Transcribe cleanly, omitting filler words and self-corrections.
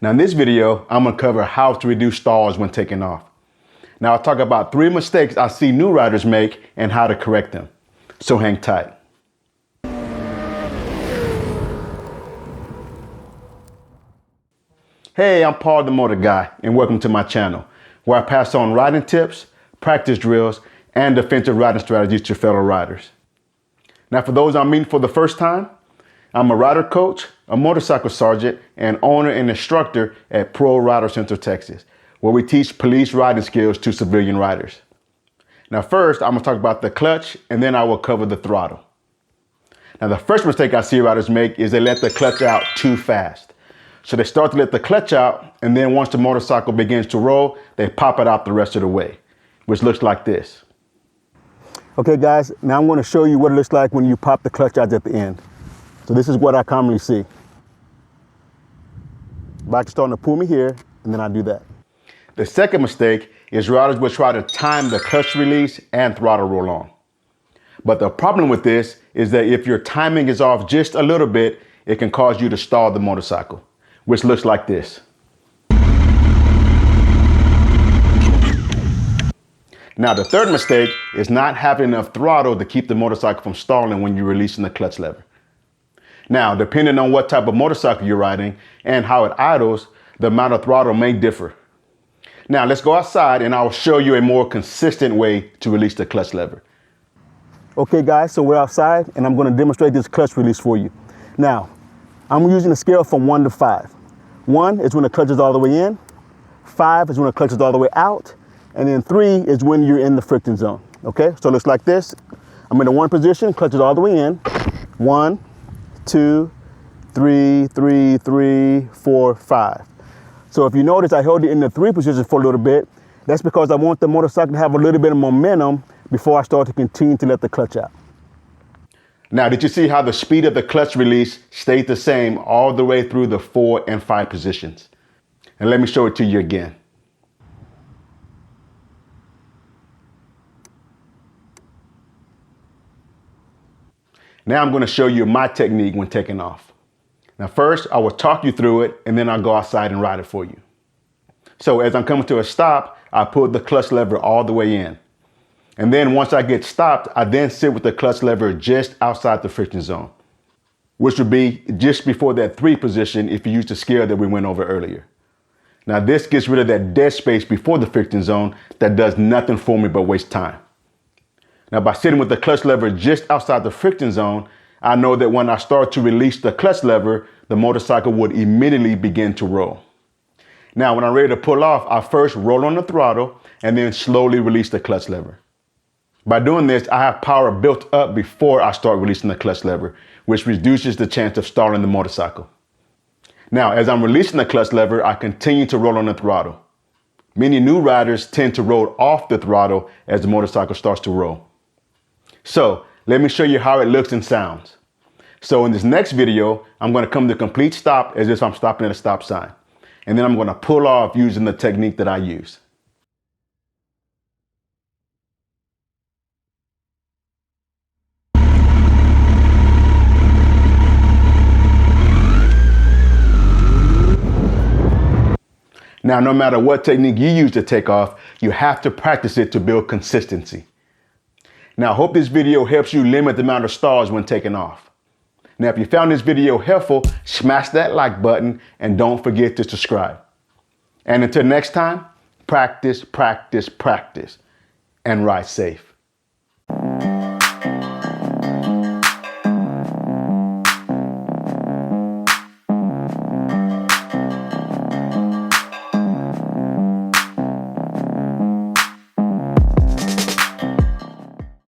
Now in this video, I'm gonna cover how to reduce stalls when taking off. Now I'll talk about 3 mistakes I see new riders make and how to correct them. So hang tight. Hey, I'm Paul the Motor Guy, and welcome to my channel, where I pass on riding tips, practice drills, and defensive riding strategies to fellow riders. Now for those I'm meeting for the first time, I'm a rider coach, a motorcycle sergeant, and owner and instructor at ProRider Central Texas, where we teach police riding skills to civilian riders. Now first, I'm gonna talk about the clutch, and then I will cover the throttle. Now the first mistake I see riders make is they let the clutch out too fast. So they start to let the clutch out, and then once the motorcycle begins to roll, they pop it out the rest of the way, which looks like this. Okay guys, now I'm gonna show you what it looks like when you pop the clutch out at the end. So this is what I commonly see. Bike's starting to pull me here, and then I do that. The second mistake is riders will try to time the clutch release and throttle roll on. But the problem with this is that if your timing is off just a little bit, it can cause you to stall the motorcycle, which looks like this. Now the third mistake is not having enough throttle to keep the motorcycle from stalling when you're releasing the clutch lever. Now, depending on what type of motorcycle you're riding and how it idles, the amount of throttle may differ. Now let's go outside and I'll show you a more consistent way to release the clutch lever. Okay guys, so we're outside and I'm going to demonstrate this clutch release for you. Now, I'm using a scale from 1 to 5. 1 is when the clutch is all the way in, 5 is when the clutch is all the way out, and then 3 is when you're in the friction zone. Okay, so it looks like this. I'm in the 1 position, clutch is all the way in. 1, 2, 3, 3, 3, 4, 5. So if you notice, I held it in the 3 position for a little bit. That's because I want the motorcycle to have a little bit of momentum before I start to continue to let the clutch out. Now, did you see how the speed of the clutch release stayed the same all the way through the 4 and 5 positions? And let me show it to you again. Now I'm going to show you my technique when taking off. Now first, I will talk you through it, and then I'll go outside and ride it for you. So as I'm coming to a stop, I pull the clutch lever all the way in. And then once I get stopped, I then sit with the clutch lever just outside the friction zone, which would be just before that 3 position if you use the scale that we went over earlier. Now this gets rid of that dead space before the friction zone that does nothing for me but waste time. Now by sitting with the clutch lever just outside the friction zone, I know that when I start to release the clutch lever, the motorcycle would immediately begin to roll. Now when I'm ready to pull off, I first roll on the throttle and then slowly release the clutch lever. By doing this, I have power built up before I start releasing the clutch lever, which reduces the chance of stalling the motorcycle. Now as I'm releasing the clutch lever, I continue to roll on the throttle. Many new riders tend to roll off the throttle as the motorcycle starts to roll. So let me show you how it looks and sounds. So in this next video, I'm going to come to a complete stop as if I'm stopping at a stop sign. And then I'm going to pull off using the technique that I use. Now, no matter what technique you use to take off, you have to practice it to build consistency. Now, I hope this video helps you limit the amount of stalls when taking off. Now, if you found this video helpful, smash that like button and don't forget to subscribe. And until next time, practice, practice, practice, and ride safe.